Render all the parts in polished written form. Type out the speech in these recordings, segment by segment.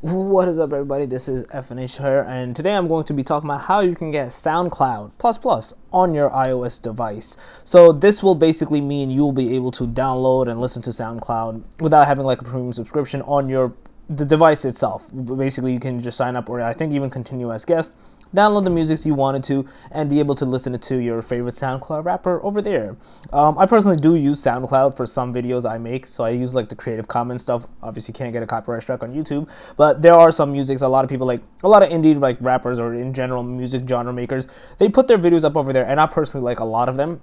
What is up, everybody? This is FNH here, and today I'm going to be talking about how you can get SoundCloud plus on your iOS device. So this will basically mean you'll be able to download and listen to SoundCloud without having like a premium subscription on the device itself. Basically, you can just sign up, or I think even continue as guest, download the music you wanted to, and be able to listen to your favorite SoundCloud rapper over there. I personally do use SoundCloud for some videos I make, so I use like the Creative Commons stuff. Obviously, can't get a copyright strike on YouTube, but there are some musics. A lot of people, like a lot of indie like rappers or in general music genre makers, they put their videos up over there, and I personally like a lot of them.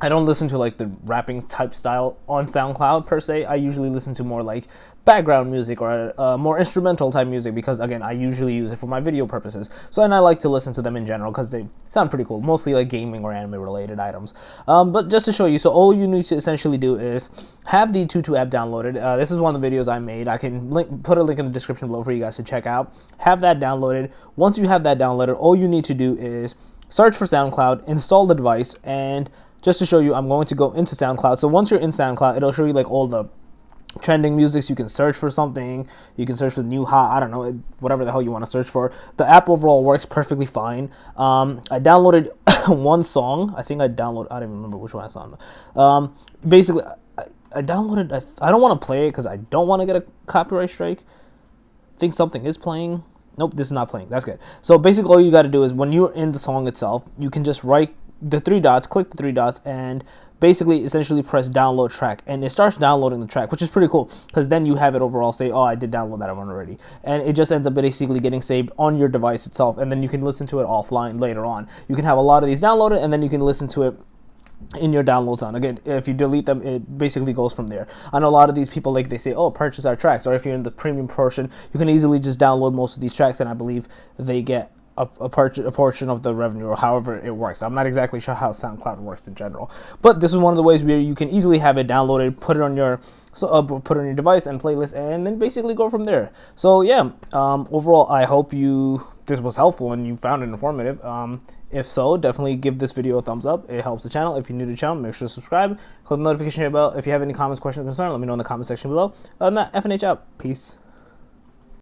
I don't listen to like the rapping type style on SoundCloud per se. I usually listen to more like background music or more instrumental type music because, again, I usually use it for my video purposes. So, and I like to listen to them in general because they sound pretty cool, mostly like gaming or anime related items. But just to show you, so all you need to essentially do is have the Tutu app downloaded. This is one of the videos I made. I can put a link in the description below for you guys to check out. Have that downloaded. Once you have that downloaded, all you need to do is search for SoundCloud, install the device, and just to show you, I'm going to go into SoundCloud. So once you're in SoundCloud, it'll show you like all the trending musics. You can search for something. You can search for new hot, I don't know, whatever the hell you want to search for. The app overall works perfectly fine. I downloaded one song. I think I don't even remember which one I saw. Basically, I downloaded, I don't want to play it because I don't want to get a copyright strike. I think something is playing. Nope, this is not playing. That's good. So basically all you got to do is when you're in the song itself, you can just click the three dots, and basically essentially press download track, and it starts downloading the track, which is pretty cool because then you have it overall say, oh, I did download that one already, and it just ends up basically getting saved on your device itself, and then you can listen to it offline later on. You can have a lot of these downloaded, and then you can listen to it in your download zone. Again, if you delete them, it basically goes from there. I know a lot of these people, like, they say, oh, purchase our tracks, or if you're in the premium portion, you can easily just download most of these tracks, and I believe they get a portion of the revenue, or however it works. I'm not exactly sure how SoundCloud works in general, but this is one of the ways where you can easily have it downloaded, put it on your device and playlist, and then basically go from there. So yeah, overall, I hope this was helpful and you found it informative. If so, definitely give this video a thumbs up. It helps the channel. If you're new to the channel, make sure to subscribe, click the notification bell. If you have any comments, questions, or concerns, let me know in the comment section below. Other than that, FNH out. Peace.